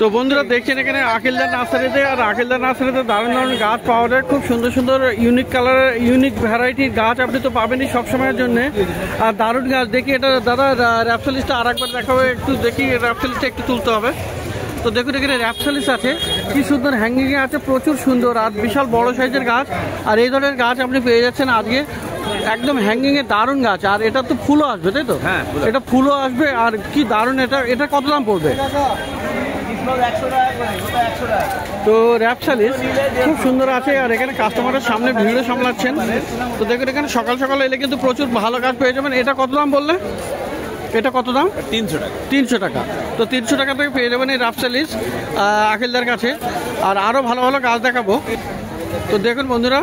তো বন্ধুরা দেখছেন এখানে আকিলদার নার্সারিতে, আর আকিলদার নার্সারিতে দারুণ দারুণ গাছ পাওয়া যায়। খুব সুন্দর সুন্দর ইউনিক কালারের ইউনিক ভ্যারাইটির গাছ আপনি তো পাবেনই সবসময়ের জন্য। আর দারুণ গাছ দেখি এটা দাদা র্যাপসালিসটা আর একবার দেখাবে, একটু দেখি র্যাপসালিসটা একটু তুলতে হবে। তো দেখুন এখানে র্যাপসালিস আছে, কি সুন্দর হ্যাঙ্গিংয়ে আছে, প্রচুর সুন্দর আর বিশাল বড় সাইজের গাছ। আর এই ধরনের গাছ আপনি পেয়ে যাচ্ছেন আজকে একদম হ্যাঙ্গিংয়ে, দারুণ গাছ। আর এটা তো ফুলও আসবে, তাই তো? হ্যাঁ, এটা ফুলও আসবে। আর কি দারুণ, এটা কত দাম পড়বে? তো র্যাপসালিস খুব সুন্দর আছে। আর এখানে কাস্টমারের সামনে ভিড়ও সামলাচ্ছেন। তো দেখুন এখানে সকাল সকাল এলে কিন্তু প্রচুর ভালো গাছ পেয়ে যাবেন। এটা কত দাম বললে? এটা কত দাম? 300 টাকা। 300 টাকা। তো 300 টাকা থেকে পেয়ে যাবেন এই র্যাপসালিস আকিলদার কাছে। আর আরও ভালো ভালো গাছ দেখাবো। তো দেখুন বন্ধুরা,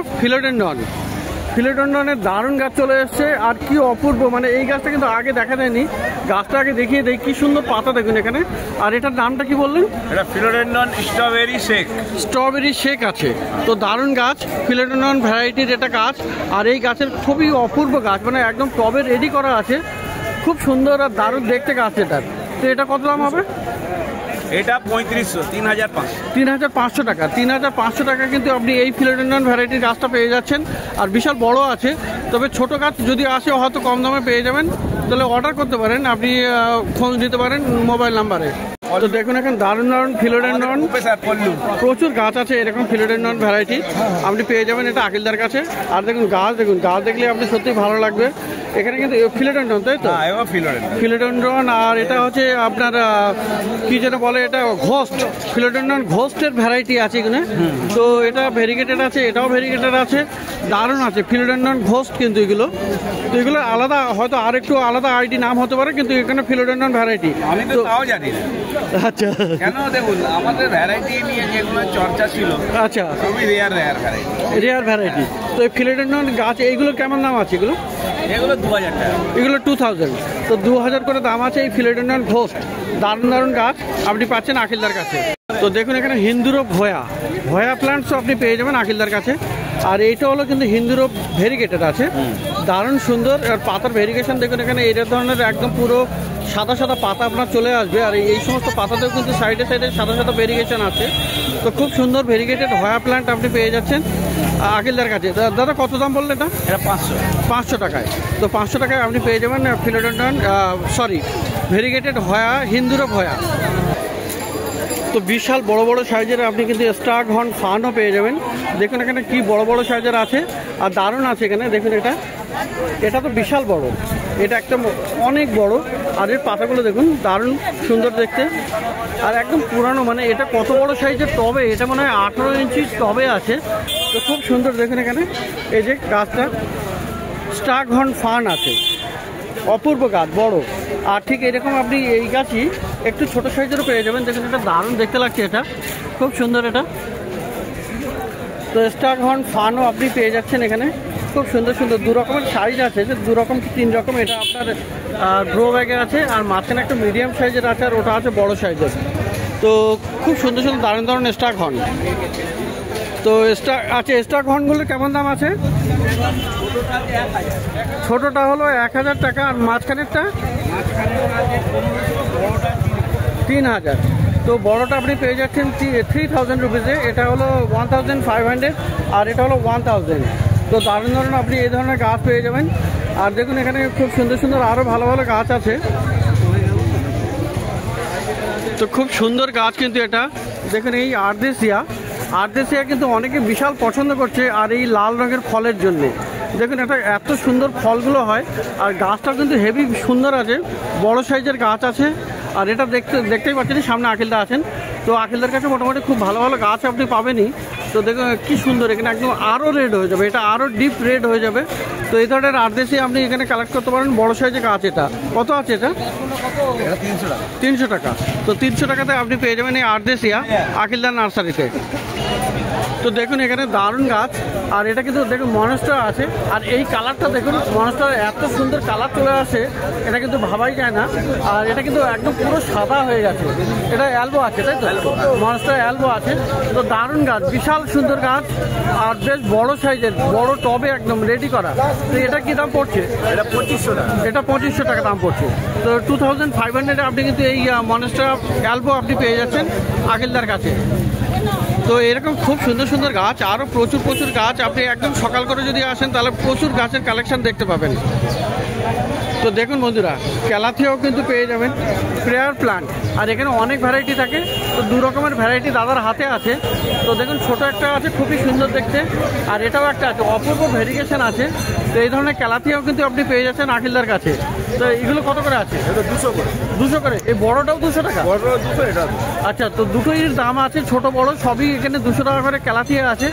ফিলোডেন্ড্রনের দারুণ গাছ চলে এসছে। আর কি অপূর্ব, মানে এই গাছটা কিন্তু আগে দেখা যায়নি। গাছটা আগে দেখিয়ে দেয়, কি সুন্দর পাতা দেখুন এখানে। আর এটার নামটা কি বললেন? এটা ফিলোডেন্ড্রন স্ট্রবেরি শেক আছে। তো দারুণ গাছ, ফিলোডেন্ড্রন ভ্যারাইটির এটা গাছ। আর এই গাছের খুবই অপূর্ব গাছ, মানে একদম টবে রেডি করা আছে। খুব সুন্দর আর দারুণ দেখতে গাছ এটার। তো এটা কত দাম হবে? এটা 3500, 3500 টাকা। 3500 টাকা কিন্তু আপনি এই ফিলোডেন্ড্রন ভ্যারাইটির গাছটা পেয়ে যাচ্ছেন। আর বিশাল বড় আছে, তবে ছোট গাছ যদি আসে হয়তো কম দামে পেয়ে যাবেন। তাহলে অর্ডার করতে পারেন, আপনি ফোন দিতে পারেন মোবাইল নাম্বারে। তো দেখুন এখানে দারুণ দারুণ ফিলোডেন্ড্রন প্রচুর গাছ আছে, এরকম ফিলোডেন্ড্রন ভ্যারাইটি আপনি পেয়ে যাবেন এটা আকিলদার কাছে। আর দেখুন গাছ দেখলে আপনি সত্যি ভালো লাগবে। এখানে কিন্তু ফিলোডেন্ড্রন, তাই তো? ফিলোডেন্ড্রন। আর এটা হচ্ছে আপনার কি যেটা বলে, এটা ঘোস্ট, ফিলোডেন্ড্রন ঘোস্টের ভ্যারাইটি আছে এখানে। তো এটা ভেরিগেটেড আছে, এটাও ভেরিগেটেড আছে, দারুণ আছে ফিলোডেন্ড্রন ঘোস্ট। কিন্তু তো এগুলো আলাদা, হয়তো আর একটু আলাদা আইডি নাম হতে পারে, কিন্তু এখানে ফিলোডেন্ড্রন ভ্যারাইটি। আমি তো তাও জানি না। আচ্ছা, কেন দেখুন আমাদের ভ্যারাইটি নিয়ে যেগুলো চর্চা ছিল, আচ্ছা, সবই রেয়ার ভ্যারাইটি। তো এই ফিলোডেন্ড্রন গাছ এইগুলো কেমন দাম আছে? এগুলো 2000 টাকা, এগুলো 2000। তো 2000 করে দাম আছে এই ফিলোডেন্ড্রন ঘোস্ট। দারুণ দারুণ গাছ আপনি পাচ্ছেন আকিলদার কাছে। তো দেখুন এখানে হিন্দুরোপ ভয়া প্ল্যান্টসও আপনি পেয়ে যাবেন আকিলদার কাছে। আর এইটা হলো কিন্তু হিন্দুরোপ ভেরিগেটেড আছে, দারুণ সুন্দর। আর পাতার ভেরিগেশন দেখুন এখানে, এই ধরনের একদম পুরো সাদা সাদা পাতা আপনার চলে আসবে। আর এই সমস্ত পাতাতেও কিন্তু সাইডে সাদা সাদা ভেরিগেশন আছে। তো খুব সুন্দর ভেরিগেটেড ভয়া প্ল্যান্ট আপনি পেয়ে যাচ্ছেন আকিলদার কাছে। দাদা কত দাম বললেন এটা? এটা 500 টাকায়। তো 500 টাকায় আপনি পেয়ে যাবেন ফিলোডেন্ড্রন ভেরিগেটেড হিন্দুরোপ ভয়া। তো বিশাল বড় বড় সাইজের আপনি কিন্তু স্টারহর্ন ফার্নও পেয়ে যাবেন। দেখুন এখানে কি বড় বড় সাইজের আছে আর দারুণ আছে এখানে। দেখুন এটা তো বিশাল বড়, এটা একটা অনেক বড়। আর এর পাতাগুলো দেখুন দারুণ সুন্দর দেখতে। আর একদম পুরানো, মানে এটা কত বড় সাইজের টবে, এটা মনে হয় 18 ইঞ্চি টবে আছে। তো খুব সুন্দর দেখুন এখানে এই যে গাছটা স্টারহর্ন ফার্ন আছে, অপূর্ব গাছ, বড়। আর ঠিক এরকম আপনি এই গাছই একটু ছোট সাইজেরও পেয়ে যাবেন। দেখুন এটা দারুণ দেখতে লাগছে, এটা খুব সুন্দর এটা। তো স্টারহর্ন ফার্নও আপনি পেয়ে যাচ্ছেন এখানে, খুব সুন্দর সুন্দর। 2 রকমের সাইজ আছে, যে 2 রকম কি 3 রকম। এটা আপনার গ্রো ব্যাগে আছে, আর মাঝখানে একটা মিডিয়াম সাইজের আছে, আর ওটা আছে বড় সাইজের। তো খুব সুন্দর সুন্দর দারুণ দারুণ স্টারহর্ন। তো স্টারহর্নগুলো কেমন দাম আছে? ছোটটা হলো 1000 টাকা, আর মাঝখানেরটা 3000। তো বড়টা আপনি পেয়ে যাচ্ছেন 3000 রুপিসে। এটা হলো 1500, আর এটা হলো 1000। তো দারুণ দারুণ আপনি এই ধরনের গাছ পেয়ে যাবেন। আর দেখুন এখানে খুব সুন্দর সুন্দর আরও ভালো ভালো গাছ আছে। তো খুব সুন্দর গাছ কিন্তু এটা। দেখুন এই আর্দেশিয়া কিন্তু অনেকে বিশাল পছন্দ করছে, আর এই লাল রঙের ফলের জন্যে। দেখুন এটা এত সুন্দর ফলগুলো হয়। আর গাছটা কিন্তু হেভি সুন্দর আছে, বড় সাইজের গাছ আছে। আর এটা দেখতেই পাচ্ছেন সামনে আকিলদা আছেন। তো আকিলদার কাছে মোটামুটি খুব ভালো ভালো গাছ আপনি পাবেনই। তো দেখুন কি সুন্দর, এখানে একদম আরও রেড হয়ে যাবে, এটা আরও ডিপ রেড হয়ে যাবে। তো এই ধরনের আর্দেশি আপনি এখানে কালেক্ট করতে পারেন, বড় সাইজের গাছ। এটা কত আছে? এটা 300 টাকা। তো 300 টাকাতে আপনি পেয়ে যাবেন এই আর্দেশিয়া আকিলদার নার্সারিতে। তো তো দেখুন এখানে দারুণ গাছ, আর এটা কিন্তু দেখুন মনস্টার আছে, আর এই কালারটা দেখুন মনস্টার এত সুন্দর কালার চলে আসে, এটা কিন্তু ভাবাই যায় না। আর এটা কিন্তু একদম পুরো সাদা হয়ে গেছে, এটা অ্যালবো আছে তাই তো, মনস্টার অ্যালবো আছে। তো দারুণ গাছ, বিশাল সুন্দর গাছ, আর বেশ বড় সাইজের, বড় টবে একদম রেডি করা। তো এটা কি দাম পড়ছে? এটা 2500 টাকা। এটা 2500 টাকা দাম পড়ছে। তো 2500 আপনি কিন্তু এই মনস্টার অ্যালবো আপনি পেয়ে যাচ্ছেন আকিলদার কাছে। তো এরকম খুব সুন্দর সুন্দর গাছ, আরও প্রচুর প্রচুর গাছ, আপনি একদম সকাল করে যদি আসেন তাহলে প্রচুর গাছের কালেকশন দেখতে পাবেন। তো দেখুন বন্ধুরা, ক্যালাথিয়াও কিন্তু পেয়ে যাবেন, প্রেয়ার প্লান্ট, আর এখানে অনেক ভ্যারাইটি থাকে। তো দু রকমের ভ্যারাইটি দাদার হাতে আছে। তো দেখুন ছোট একটা আছে খুবই সুন্দর দেখতে, আর এটাও একটা আছে অপূর্ব ভেরিগেশন আছে। তো এই ধরনের ক্যালাথিয়াও কিন্তু আপনি পেয়ে যাচ্ছেন আকিলদার কাছে। তো এগুলো কত করে আছে? এটা 200 করে। 200 করে। এই বড়টাও 200 টাকা? বড় 200, এটা। আচ্ছা, তো দুটোই দাম আছে, ছোট বড় সবই এখানে 200 টাকা করে ক্যালাথিয়া আছে।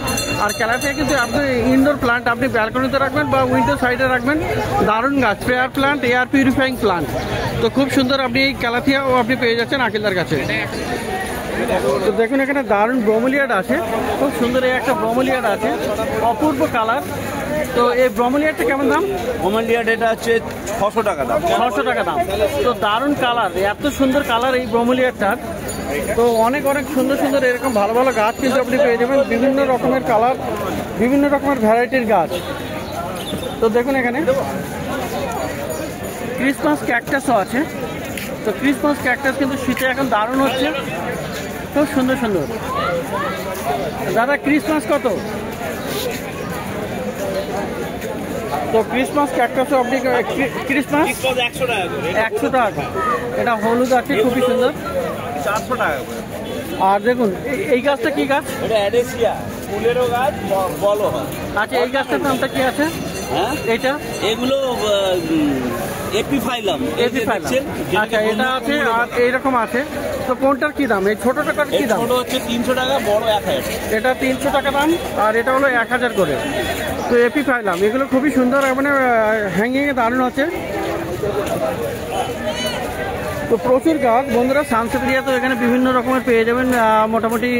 আর ক্যালাথিয়া কিন্তু আপনি ইনডোর প্লান্ট, আপনি ব্যালকনিতে রাখবেন বা উইন্ডো সাইডে রাখবেন। দারুণ গাছ, prayer plant, air purifying plant. তো খুব সুন্দর আপনি এই ক্যালাথিয়াও আপনি পেয়ে যাচ্ছেন আকিলদার কাছে। তো দেখুন এখানে দারুণ ব্রোমেলিয়াড আছে, খুব সুন্দর এই একটা ব্রোমেলিয়াড আছে, অপূর্ব কালার। তো এই ব্রোমেলিয়াডটা কেমন দাম? ব্রোমেলিয়াড এটা হচ্ছে 600 টাকা দাম। 600 টাকা দাম। তো দারুণ কালার, এত সুন্দর কালার এই ব্রোমেলিয়াডটার। তো অনেক অনেক সুন্দর সুন্দর এরকম ভালো ভালো গাছ কিন্তু আপনি পেয়ে যাবেন, বিভিন্ন রকমের কালার, বিভিন্ন রকমের ভ্যারাইটির গাছ। তো দেখুন এখানে ক্রিসমাস ক্যাকটাসও আছে। তো ক্রিসমাস ক্যাকটাস কিন্তু শীতে এখন দারুণ হচ্ছে, খুব সুন্দর সুন্দর। দাদা ক্রিসমাস কত? তো ক্রিসমাস ক্যাকটাসও আপনি ক্রিসমাস 100 টাকা করে। 100 টাকা। এটা হলুদ আছে, খুবই সুন্দর, 400 টাকা করে। আর দেখুন এই গাছটা কি গাছ? এটা অ্যাডেসিয়া, ফুলেরও গাছ, বলো হয়। আচ্ছা, এই গাছটার নামটা কি আছে? হ্যাঁ, এইটা এগুলো এপিফাইলাম। আচ্ছা, এটা আছে আর এইরকম আছে। তো কোনটার কি দাম? এই ছোটটার কি দাম? ছোট হচ্ছে 300 টাকা, বড় 1000। এটা 300 টাকা দাম, আর এটা হলো 1000 করে। তো এপিফাইলাম এগুলো খুবই সুন্দর, মানে হ্যাঙ্গিংয়ে দারুণ আছে। তো প্রচুর গাছ বন্ধুরা, সানসেভেরিয়া তো এখানে বিভিন্ন রকমের পেয়ে যাবেন, মোটামুটি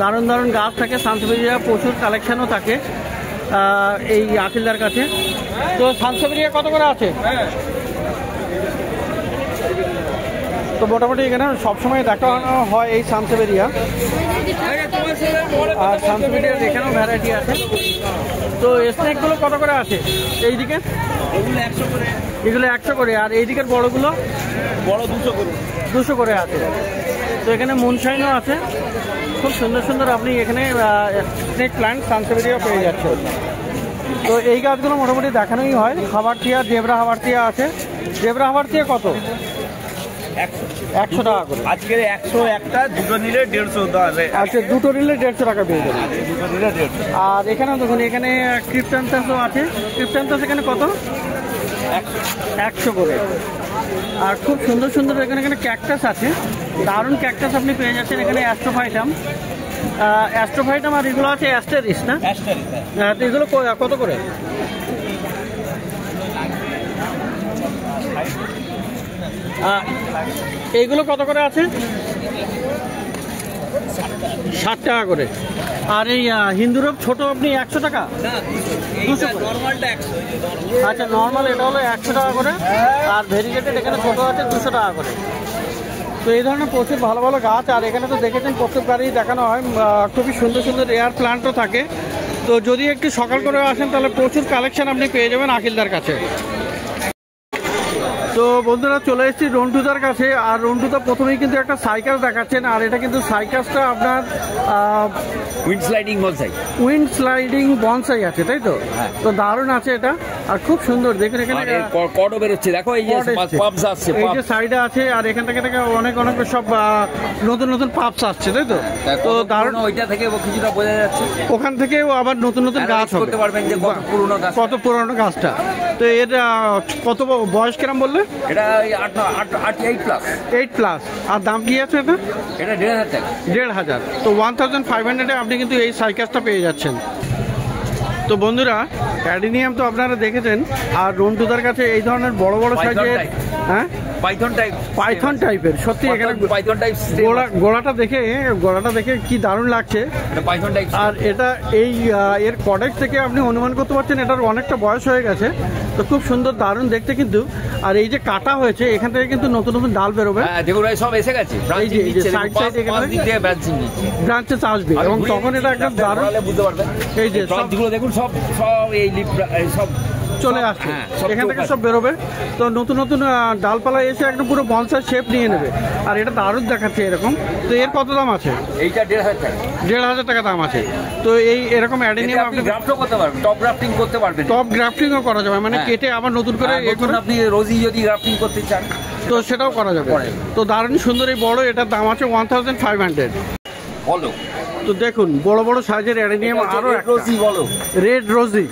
দারুণ দারুণ গাছ থাকে সানসেভেরিয়া, প্রচুর কালেকশনও থাকে এই আকিলদার কাছে। তো সানসেভেরিয়া কত করে আছে? তো মোটামুটি এখানে সবসময় দেখানো হয় এই সানসেভেরিয়া, আর সানসেভেরিয়ার এখানেও ভ্যারাইটি আছে। তো স্নেকগুলো কত করে আছে এইদিকে? এগুলো 100 করে, আর এইদিকের বড়গুলো? বড় 200 করে। 200 করে আছে। তো এখানে মুনশাইনও আছে, খুব সুন্দর সুন্দর আপনি এখানে স্নেক প্ল্যান্ট সানসেভেরিয়া পেয়ে যাচ্ছে। তো এই গাছগুলো মোটামুটি দেখানোই হয়। হাবারটিয়া, জেব্রা হাবারটিয়া আছে। জেব্রা হাবারটিয়া কত? 100 টাকা করে। আজকে 100 একটা, দুটো নিলে 150। আচ্ছা, দুটো নিলে 150 টাকা পেয়ে যাবেন। দুটো নিলে 150। আর এখানেও দেখুন এখানে ক্রিপ্টান্থাসও আছে। ক্রিপ্টান্থাস এখানে কত? 100 করে। আর খুব সুন্দর সুন্দর এখানে ক্যাকটাস আছে, দারুণ ক্যাকটাস আপনি পেয়ে যাচ্ছেন এখানে। অ্যাস্ট্রোফাইটাম আর এগুলো আছে অ্যাস্টেরিস না? তো এগুলো কত করে? এইগুলো কত করে আছে? 60 টাকা করে। আর এই হিন্দুরব ছোট আপনি 100 টাকা? 200 করে। আচ্ছা, নর্মাল এটা হলো 100 টাকা করে, আর ভেরিগেটেড এখানে ছোট আছে 200 টাকা করে। তো এই ধরনের প্রচুর ভালো ভালো গাছ, আর এখানে তো দেখেছেন প্রত্যেক গাড়ি দেখানো হয়, খুবই সুন্দর সুন্দর এয়ার প্লান্টও থাকে। তো যদি একটু সকাল করে আসেন তাহলে প্রচুর কালেকশন আপনি পেয়ে যাবেন আকিলদার কাছে। তো বন্ধুরা চলে এসেছি রন্টুদার কাছে, আর রন্টুদা প্রথমেই কিন্তু একটা সাইকেল দেখাচ্ছেন, আর এটা কিন্তু সাইকেলটা আপনার wind sliding bonsai. Wind sliding bonsai আছে তাই তো? তো দারুণ আছে এটা, আর খুব সুন্দর। দেখুন এখানে কর্ডও বেরোচ্ছে, দেখো এই যে পাপস আসছে, এই যে সাইডে আছে, আর এখান থেকে অনেক অনেক সব নতুন নতুন পাপস আসছে তাই তো? তো দারুণ, ওইটা থেকে কিছুটা বোঝা যাচ্ছে, ওখান থেকেও আবার নতুন নতুন গাছ করতে পারবেন যে কত পুরনো গাছটা। তো এর কত বয়স কিরম বললে? এটা 8+। আর দাম কি আছে এটা? এটা 1,500 টাকা। 1,500। তো 1500 আপনি কিন্তু এই সাইকেলটা পেয়ে যাচ্ছেন। তো বন্ধুরা, অ্যাডিনিয়াম তো আপনারা দেখেছেন, আর রন্টুদার কাছে এই ধরনের বড় বড় সাইজের, হ্যাঁ পাইথন টাইপের। সত্যি এখানে পাইথন টাইপ গোড়াটা দেখে কি দারুণ লাগছে। Python type. আর এটা এর কডেক্স থেকে আপনি অনুমান করতে পারছেন এটার অনেকটা বয়স হয়ে গেছে। তো খুব সুন্দর দারুণ দেখতে কিন্তু। আর এই যে কাটা হয়েছে এখান থেকে কিন্তু নতুন নতুন ডাল বেরোবে। দেখুন সব এসে গেছে, ব্রাঞ্চে আসবে এবং তখন এটা একদম দারুণ বুঝতে পারবেন। এই যে সবগুলো দেখুন সব এই সব চলে আসছে, এখান থেকে সব বেরোবে। তো নতুন নতুন ডালপালা এসে একদম পুরো বনসাই শেপ নিয়ে নেবে। আর এটা দারুণ দেখাচ্ছে এরকম। তো এর কত দাম আছে? এইটা 1,500 টাকা। 1,500 টাকা দাম আছে। তো এরকম অ্যাডেনিয়াম আপনি গ্রাফটও করতে পারবেন, টপ গ্রাফটিং করতে পারবেন। টপ গ্রাফটিংও করা যাবে, মানে কেটে আবার নতুন করে আপনি রোজি যদি গ্রাফটিং করতে চান তো সেটাও করা যাবে। তো দারুণ সুন্দর এই বড়, এটার দাম আছে 1500। বলো। তো দেখুন বড় বড় সাইজের অ্যাডেনিয়াম আরো রেড রোজি।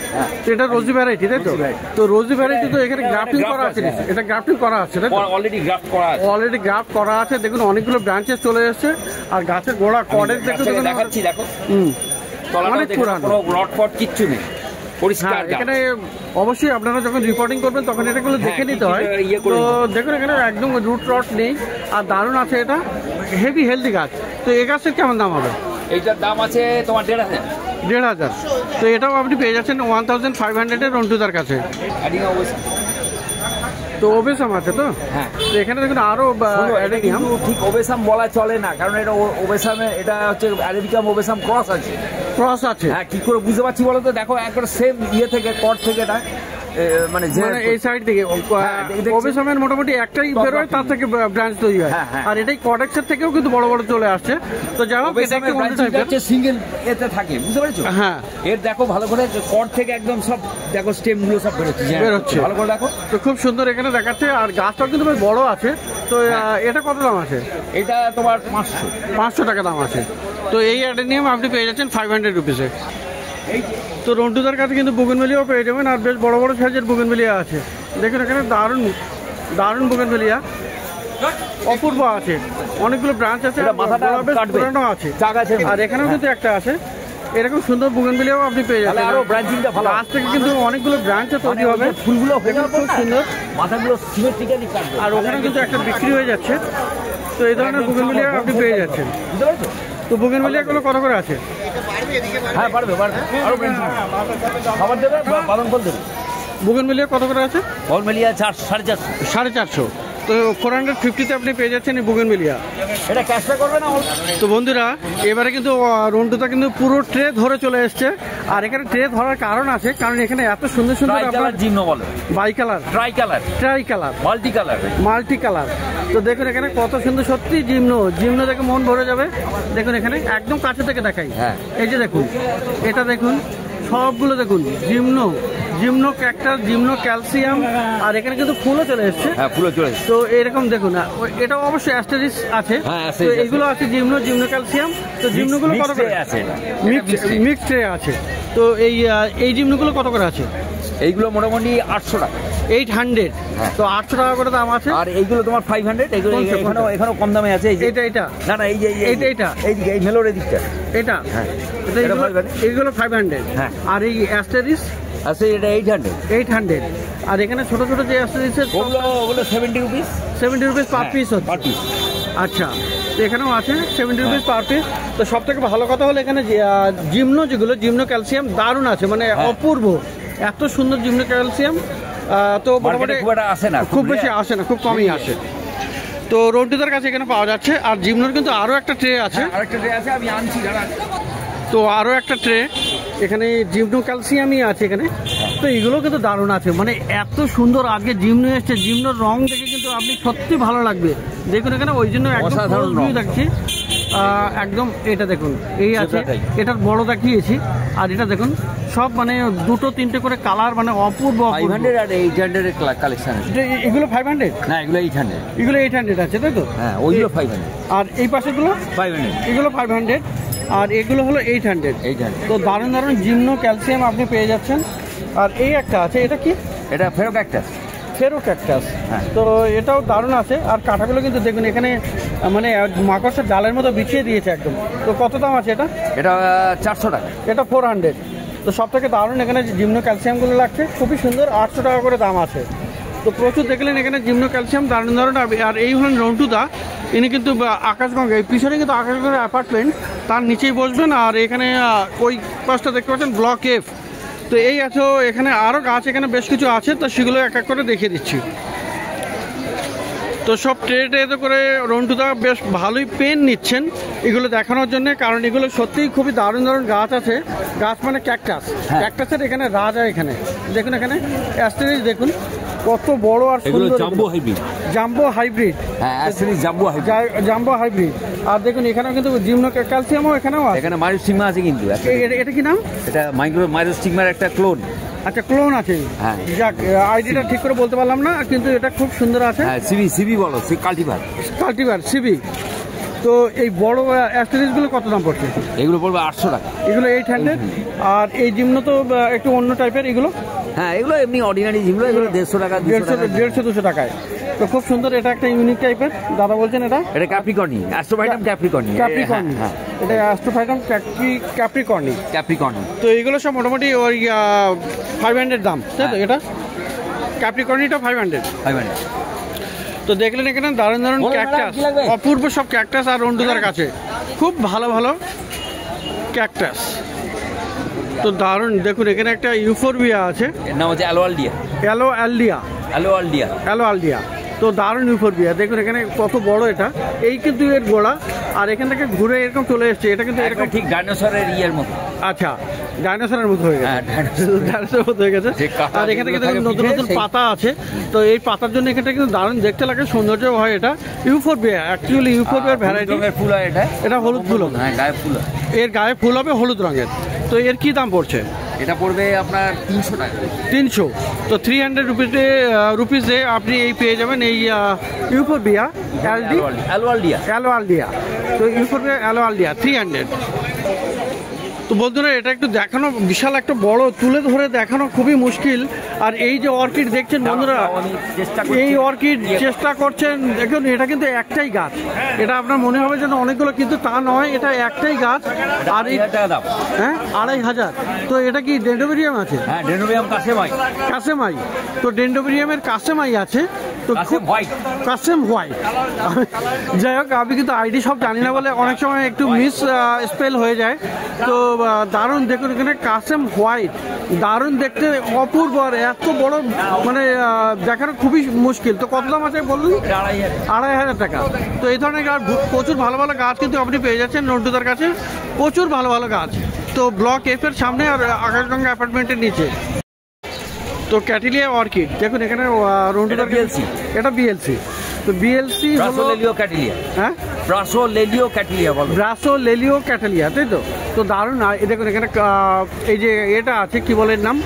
এটা রোজি ভ্যারাইটি, তাই তো? তো রোজি ভ্যারাইটি তো এখানে গ্রাফটিং করা আছে, এটা গ্রাফটিং করা আছে, তাই তো? অলরেডি গ্রাফট করা আছে। দেখুন অনেকগুলো ব্রাঞ্চেস চলে এসেছে। আর গাছের গোড়া কডেজ দেখুন, দেখো অনেক পুরানো, রড ফট কিচ্ছু নেই, পরিষ্কার। এখানে অবশ্যই আপনারা যখন রিপোর্টিং করবেন তখন এটাগুলো দেখে নিতে হয়। তো দেখুন এখানে একদম রুট রড নেই। আর দারুণ আছে, এটা হেভি হেলদি গাছ। তো এই গাছের কেমন দাম হবে? এইটার দাম আছে তোমার 1,500। তো এটাও আপনি পেয়ে যাচ্ছেন 1500 এর রন্টুদার কাছে। তো ওবেসাম আছে তো? হ্যাঁ। তো এখানে দেখুন আরো অ্যাডেনিয়াম। ঠিক ওবেসাম বলা চলে না, কারণ এটা ওবেসামে, এটা হচ্ছে অ্যারাবিকাম ওবেসাম ক্রস আছে। হ্যাঁ, কি করে বুঝতে পারছি বলো তো? দেখো একবার সেম থেকে কট থেকে এটা মানে এই সাইড থেকে ওবেসামের মোটামুটি একটাই বেরোয়, তার থেকে ব্রাঞ্চ তৈরি হয়। আর এটাই কডেক্সের থেকেও কিন্তু বড় বড় চলে আসছে। তো যাই হোক সিঙ্গেল এতে থাকে, বুঝতে পারছো? হ্যাঁ। এর দেখো ভালো করে কট থেকে একদম সব দেখো স্টেম গুলো সব বেরোচ্ছে ভালো করে দেখো। তো খুব সুন্দর এখানে দেখাচ্ছে। আর গাছটাও কিন্তু বেশ বড় আছে। তো এটা কত দাম আছে? এটা তোমার 500 টাকা দাম আছে। তো এই অ্যাডেনিয়াম আপনি পেয়ে যাচ্ছেন 500 রুপিসে। তো রন্টুদার কাছে কিন্তু বুগেনভেলিয়াও পেয়ে যাবেন। আর বেশ বড় বড় সাইজের বুগেনভেলিয়া আছে। দেখুন এখানে দারুণ বুগেনভেলিয়া, অপূর্ব আছে। অনেকগুলো ব্রাঞ্চ আছে, পুরানো আছে। আর এখানেও কিন্তু একটা আছে। এরকম সুন্দর বুগেনভেলিয়াও আপনি পেয়ে যাবেন। আরো ব্রাঞ্চিংটা ভালো, গাছ থেকে কিন্তু অনেকগুলো ব্রাঞ্চে তৈরি হবে। ফুলগুলো খুব সুন্দর, মাথাগুলো সিমেট্রিক্যালি কাটবে। আর ওখানে কিন্তু একটা বিক্রি হয়ে যাচ্ছে। তো এই ধরনের বুগেনভেলিয়া আপনি পেয়ে যাচ্ছেন। বুঝতে পারছো? তো বুগেনভেলিয়াগুলো কত করে আছে? হ্যাঁ, পারবে আরো খাবার দেবে, বাদাম ফল দেবে। বুগেনভেলিয়া কত করে আছে? বুগেনভেলিয়া 450। তো 450-তে আপনি পেয়ে যাচ্ছেন এই বুগেনভেলিয়া। এটা ক্যাশব্যাক করবে না? তো বন্ধুরা এবারে কিন্তু রন্টুদা কিন্তু পুরো ট্রে ধরে চলে এসছে। আর এখানে ট্রে ধরার কারণ আছে, কারণ এখানে এত সুন্দর সুন্দর জিম্নো বলে, bi colour, tri colour, multi colour. তো দেখুন এখানে কত সুন্দর, সত্যি জিম্নো দেখে মন ভরে যাবে। দেখুন এখানে একদম কাছে থেকে দেখাই। এই যে দেখুন, এটা দেখুন, সবগুলো দেখুন জিম্নো ক্যাকটাস, জিম্নো ক্যালসিয়াম। আর এখানে কিন্তু ফুলও চলে এসছে। তো এরকম দেখুন, এটাও অবশ্যই অ্যাস্টেরিস আছে। তো এগুলো আছে জিম্নো ক্যালসিয়াম। তো জিম্নোগুলো কত করে আছে? মিক্স ট্রে আছে। তো এই জিম্নোগুলো কত করে আছে? এইগুলো মোটামুটি 800 টাকা, 800। তো 800 টাকা করে দাম আছে। আর এইগুলো তোমার 500। এগুলো এখানেও কম দামে আছে। এটা না এই যে এইটা এই মেলোর এদিকটা এটা। হ্যাঁ, এইগুলো 500। হ্যাঁ। আর এই অ্যাস্টেরিস আছে, এটা 800। আর এখানে ছোট ছোট যে অ্যাস্টেরিসের ওগুলো 70 রুপিস পার পিস হচ্ছে। আচ্ছা, তো এখানেও আছে 70 রুপিস পার পিস। তো সব থেকে ভালো কথা হলো এখানে জিম্নো ক্যালসিয়াম দারুণ আছে, মানে অপূর্ব, এত সুন্দর জিম্নো ক্যালসিয়াম। তো মোটামুটি খুব বেশি আসে না, খুব কমই আসে। তো রন্টুদার কাছে এখানে পাওয়া যাচ্ছে। আর জিম্নোর কিন্তু আরও একটা ট্রে আছে, আমি আনছি। তো আরও একটা ট্রে এখানে জিম্নো ক্যালসিয়ামই আছে এখানে। তো এগুলো কিন্তু দারুণ আছে, মানে এত সুন্দর। আগে জিম্নো এসছে, জিম্নোর রং দেখে কিন্তু আপনি সত্যি ভালো লাগবে। দেখুন এখানে ওই জন্য একদম দেখছি একদম। এটা দেখুন, এই আছে, এটার বড় দেখিয়েছি। আর এটা দেখুন সব মানে 2-3টে করে কালার, মানে অপূর্ব। 500 আর 800 এর কালেকশন আছে। এগুলো 500 না, এগুলো 800। এগুলো 800 আছে, তাই তো? হ্যাঁ, ওইগুলো 500। আর এই পাশেগুলো 500। এগুলো 500। আর এগুলো হলো 800। তো দারুণ জিম্নো ক্যালসিয়াম আপনি পেয়ে যাচ্ছেন। আর এই একটা আছে, এটা কি? এটা ফেরো ক্যাকটাস। তো এটাও দারুণ আছে। আর কাঁটাগুলো কিন্তু দেখুন এখানে মানে মাকড়সার জালের মতো বিছিয়ে দিয়েছে একদম। তো কত দাম আছে এটা? এটা 400 টাকা। এটা 400। তো সব থেকে দারুণ এখানে জিম্নো ক্যালসিয়ামগুলো লাগছে, খুবই সুন্দর, 800 টাকা করে দাম আছে। তো তো প্রচুর দেখলেন এখানে জিমনো ক্যালসিয়াম দারুণ দারুণ। আর এই হলেন রন্টুদা, ইনি কিন্তু আকাশগঙ্গা, এই পিছনে কিন্তু আকাশগঙ্গার অ্যাপার্টমেন্ট, তার নিচেই বসবেন। আর এখানে ওই পাশটা দেখতে পাচ্ছেন ব্লক এফ। তো এই আছে, এখানে আরও গাছ এখানে বেশ কিছু আছে, তো সেগুলো এক এক করে দেখিয়ে দিচ্ছি। তো সব ট্রেতে করে রন্টুদা বেশ ভালোই পেন নিচ্ছেন এগুলো দেখানোর জন্য, কারণ এগুলো সত্যিই খুবই দারুণ দারুণ গাছ আছে। গাছ মানে ক্যাকটাস, ক্যাকটাসের এখানে রাজা। এখানে দেখুন, এখানে অ্যাস্টেরিস দেখুন কত বড় আর সুন্দর, jumbo hybrid, jumbo hybrid, jumbo hybrid. আর দেখুন এখানেও কিন্তু জিমনো ক্যালসিয়ামও এখানেও আছে, এখানে মাইরোস্টিগমা আছে কিন্তু। এটা কি নাম? এটা মাইরোস্টিগমার একটা ক্লোন। আচ্ছা, ক্লোন আছে। যাক, আইডিটা ঠিক করে বলতে পারলাম না, কিন্তু এটা খুব সুন্দর আছে। সিবি বলো, কাল্টিভার, কাল্টিভার সিবি। তো এই বড় অ্যাস্টেরিসগুলো কত দাম পড়ছে? এগুলো পড়বে 800 টাকা, এগুলো 800। আর এই জিমনো তো একটু অন্য টাইপের এগুলো। হ্যাঁ, এগুলো এমনি অর্ডিনারি জিমনো, এগুলো 150 টাকা, 150-200 টাকায়। তো খুব সুন্দর, এটা একটা ইউনিক টাইপের। দাদা বলছেন এটা ক্যাপ্রিকর্নি, অ্যাস্ট্রোফাইটাম ক্যাপ্রিকর্নি, ক্যাপ্রিকর্নি। এটা অ্যাস্ট্রোফাইটাম ক্যাপ্রিকর্নি, ক্যাপ্রিকর্নি। তো এগুলো সব মোটামুটি ওই 500 দাম, তাই তো? এটা ক্যাপ্রিকর্নিটা 500। তো দেখলেন এখানে দারুণ দারুণ ক্যাকটাস, অপূর্ব সব ক্যাকটাস। আর রন্টুদার কাছে খুব ভালো ভালো ক্যাকটাস। তো দারুণ, দেখুন এখানে একটা ইউফোরবিয়া আছে, নাম হচ্ছে অ্যালোয়ালডিয়া। তো দারুণ ইউফোরবিয়া, দেখুন এখানে কত বড় এটা। এই কিন্তু এর গোড়া, আর এখান থেকে ঘুরে এরকম চলে এসছে। এটা কিন্তু এরকম ঠিক ডাইনোসরের ইয়ের মতো। আচ্ছা, ডাইনোসরের মতো হয়ে গেছে, ডাইনোসরের মতো হয়ে গেছে। আর এখানে কিন্তু নতুন নতুন পাতা আছে। তো এই পাতার জন্য এখানটা কিন্তু দারুণ দেখতে লাগে, সৌন্দর্য হয়। এটা ইউফোরবিয়া, অ্যাকচুয়ালি ইউফোরবিয়ার ভ্যারাইটি। ফুল হয় এটা হলুদ ফুল হবে, গায়ে ফুল, এর গায়ে ফুল হবে হলুদ রঙের। তো এর কি দাম পড়ছে? এটা পড়বে আপনার 300 টাকা। 300। তো 300 রুপিসে আপনি এই পেয়ে যাবেন এই ইউফোরবিয়া অ্যালোয়ালডিয়া। তো ইউফোরবিয়া অ্যালোয়ালডিয়া 300। তো বন্ধুরা, এটা একটু দেখানো বিশাল একটা বড়, তুলে ধরে দেখানো খুবই মুশকিল। আর এই যে অর্কিড দেখছেন বন্ধুরা, এই অর্কিড চেষ্টা করছেন, দেখুন এটা কিন্তু একটাই গাছ। এটা আপনার মনে হবে যেন অনেকগুলো, কিন্তু তা নয়, এটা একটাই গাছ। আর এই হ্যাঁ 2500। তো এটা কি ডেন্ড্রোবেরিয়াম আছে? হ্যাঁ, ডেন্ড্রোবেরিয়াম কাসেমাই। তো ডেন্ড্রোবেরিয়ামের কাসেমাই আছে। তো কাসেম হোয়াইট। যাই হোক, আমি কিন্তু আইডি সব জানি না বলে অনেক সময় একটু মিস স্পেল হয়ে যায়। তো দারুণ, দেখুন এখানে কাসেম হোয়াইট, দারুণ দেখতে, অপূর্ব। আর এত বড়, মানে দেখানো খুবই মুশকিল। তো কত দাম আছে বলুন? 2500 টাকা। তো এই ধরনের গাছ, প্রচুর ভালো ভালো গাছ কিন্তু আপনি পেয়ে যাচ্ছেন রন্টুদার কাছে, প্রচুর ভালো ভালো গাছ। তো ব্লক এফ এর সামনে আর আকাশগঙ্গা অ্যাপার্টমেন্টের নিচে। তো ক্যাটিলিয়া অর্কিড দেখুন এখানে রন্টুদার, এটা বিএলসি। তো বিএলসি হলো হ্যাঁ ব্রাসোলেলিও ক্যাটেলিয়া, তাই তো? তো দারুণ। দেখুন এখানে এই যে এটা আছে, কি বলে নাম,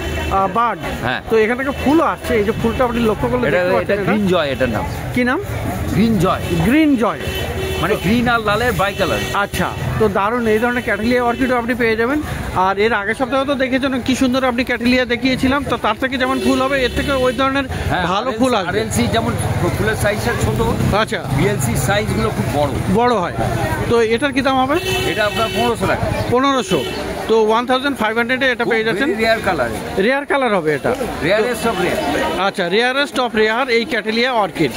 বার্ড। তো এখান থেকে ফুলও আসছে, এই যে ফুলটা আপনি লক্ষ্য করলে গ্রিন জয়। এটার নাম কি নাম? গ্রিন জয়, মানে গ্রিন আর লালের বাই কালার। আচ্ছা, তো দারুণ, এই ধরনের ক্যাটেলিয়া অর্কিডও আপনি পেয়ে যাবেন। আর এর আগের সপ্তাহে তো দেখেছেন কি সুন্দর আপনি ক্যাটেলিয়া দেখিয়েছিলাম। তো তার থেকে যেমন ফুল হবে, এর থেকে ওই ধরনের ভালো ফুল আসবে। আরএলসি যেমন ফুলের সাইজটা ছোট, আচ্ছা, বিএলসি সাইজগুলো খুব বড় হয়। তো এটার কি দাম হবে? এটা আপনার 1500 টাকা। 1500। তো 1500 এটা পেয়ে যাচ্ছেন। রেয়ার কালার হবে এটা, রেয়ারেস্ট অফ রেয়ার। আচ্ছা, রেয়ারেস্ট অফ রেয়ার এই ক্যাটেলিয়া অর্কিড।